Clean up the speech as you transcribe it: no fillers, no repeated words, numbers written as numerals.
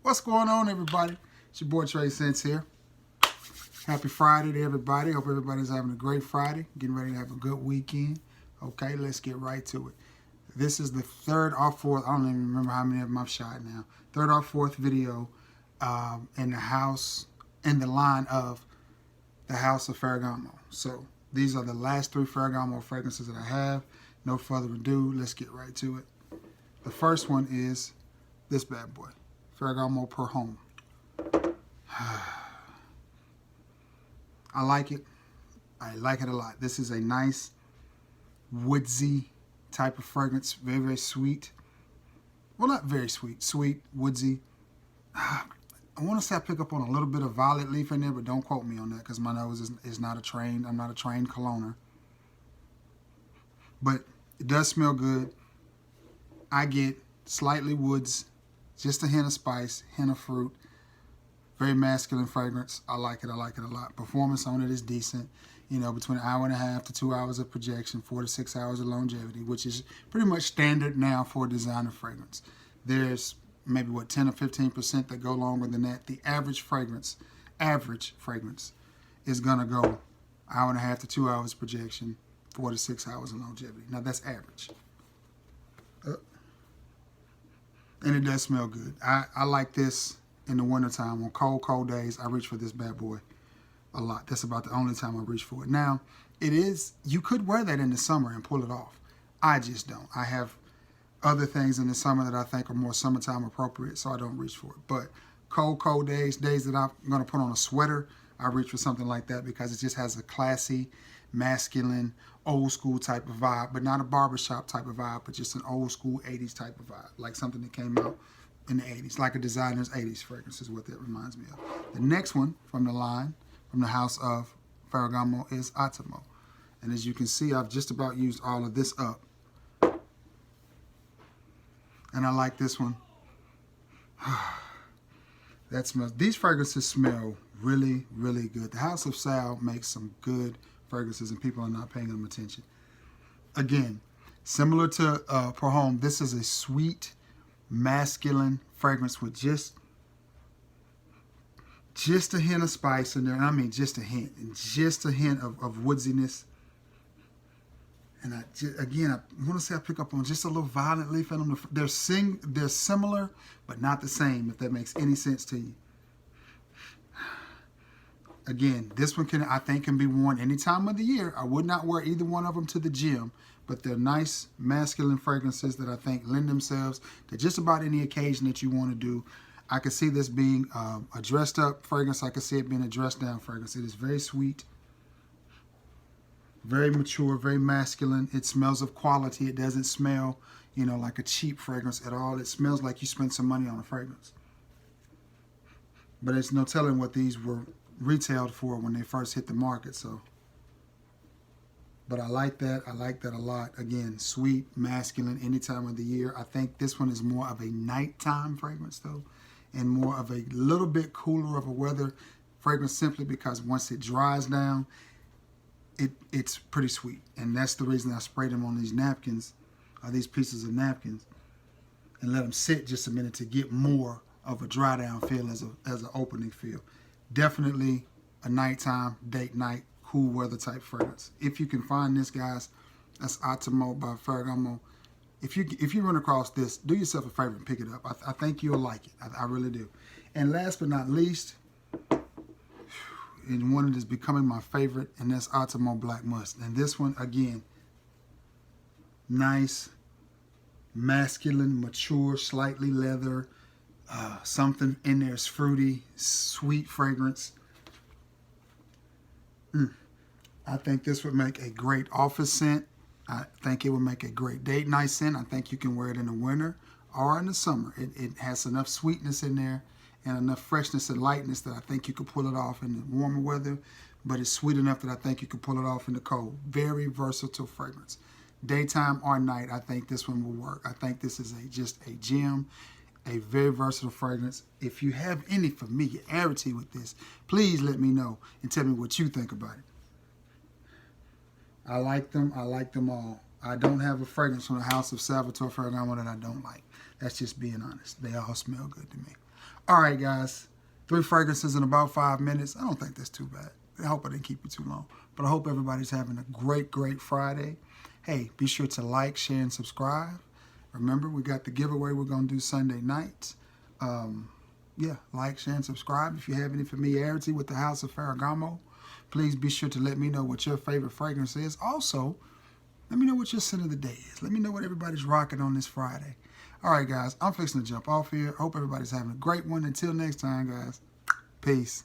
What's going on, everybody? It's your boy Trey Sense here. Happy Friday to everybody. Hope everybody's having a great Friday. Getting ready to have a good weekend. Okay, let's get right to it. This is the third or fourth, I don't even remember how many of them I've shot now. Third or fourth video in the line of the House of Ferragamo. So these are the last three Ferragamo fragrances that I have. No further ado, let's get right to it. The first one is this bad boy, Ferragamo Per Home. I like it. I like it a lot. This is a nice, woodsy type of fragrance. Very, very sweet. Well, not very sweet. Sweet, woodsy. I want to say I pick up on a little bit of violet leaf in there, but don't quote me on that because my nose is not a trained, I'm not a trained cologner. But it does smell good. I get slightly woods, just a hint of spice, hint of fruit. Very masculine fragrance. I like it. I like it a lot. Performance on it is decent. You know, between an hour and a half to 2 hours of projection, 4 to 6 hours of longevity, which is pretty much standard now for a designer fragrance. There's maybe, 10 or 15% that go longer than that. The average fragrance is going to go hour and a half to 2 hours projection, 4 to 6 hours of longevity. Now, that's average. And it does smell good. I like this in the wintertime. On cold days, I reach for this bad boy a lot. That's about the only time I reach for it. Now, you could wear that in the summer and pull it off. I just don't. I have other things in the summer that I think are more summertime appropriate, so I don't reach for it. But cold days that I'm going to put on a sweater, I reach for something like that because it just has a classy, masculine, old school type of vibe, but not a barbershop type of vibe, but just an old school 80s type of vibe, like something that came out in the 80s, like a designer's 80s fragrance is what that reminds me of. The next one from the line, from the house of Ferragamo, is Attimo. And as you can see, I've just about used all of this up. And I like this one. That smells. These fragrances smell really, really good. The House of Sal makes some good fragrances and people are not paying them attention. Again, similar to Per Home, this is a sweet, masculine fragrance with just a hint of spice in there. And I mean just a hint. And just a hint of woodsiness. And I want to say I pick up on just a little violet leaf in them. They're similar, but not the same, if that makes any sense to you. Again, this one I think can be worn any time of the year. I would not wear either one of them to the gym, but they're nice masculine fragrances that I think lend themselves to just about any occasion that you want to do. I could see this being a dressed up fragrance. I could see it being a dressed down fragrance. It is very sweet, very mature, very masculine. It smells of quality. It doesn't smell, like a cheap fragrance at all. It smells like you spent some money on a fragrance. But there's no telling what these were retailed for when they first hit the market. But I like that. I like that a lot. Again, sweet, masculine, any time of the year. I think this one is more of a nighttime fragrance though, and more of a little bit cooler of a weather fragrance, simply because once it dries down, it's pretty sweet. And that's the reason I sprayed them on these napkins, these pieces of napkins, and let them sit just a minute to get more of a dry down feel as an opening feel. Definitely a nighttime, date night, cool weather type fragrance. If you can find this, guys, that's Attimo by Ferragamo. If you run across this, do yourself a favor and pick it up. I think you'll like it. I really do. And last but not least, and one that is becoming my favorite, and that's Attimo Black Musk. And this one, again, nice, masculine, mature, slightly leather. Something in there is fruity, sweet fragrance. I think this would make a great office scent. I think it would make a great date night scent. I think you can wear it in the winter or in the summer. It has enough sweetness in there and enough freshness and lightness that I think you could pull it off in the warmer weather, but it's sweet enough that I think you could pull it off in the cold. Very versatile fragrance. Daytime or night, I think this one will work. I think this is just a gem. A very versatile fragrance. If you have any familiarity with this, please let me know and tell me what you think about it. I like them. I like them all. I don't have a fragrance from the house of Salvatore Ferragamo that I don't like. That's just being honest. They all smell good to me. All right, guys. 3 fragrances in about 5 minutes. I don't think that's too bad. I hope I didn't keep it too long. But I hope everybody's having a great, great Friday. Hey, be sure to like, share, and subscribe. Remember, we got the giveaway we're going to do Sunday night. Yeah, like, share, and subscribe. If you have any familiarity with the House of Ferragamo, please be sure to let me know what your favorite fragrance is. Also, let me know what your scent of the day is. Let me know what everybody's rocking on this Friday. All right, guys, I'm fixing to jump off here. Hope everybody's having a great one. Until next time, guys, peace.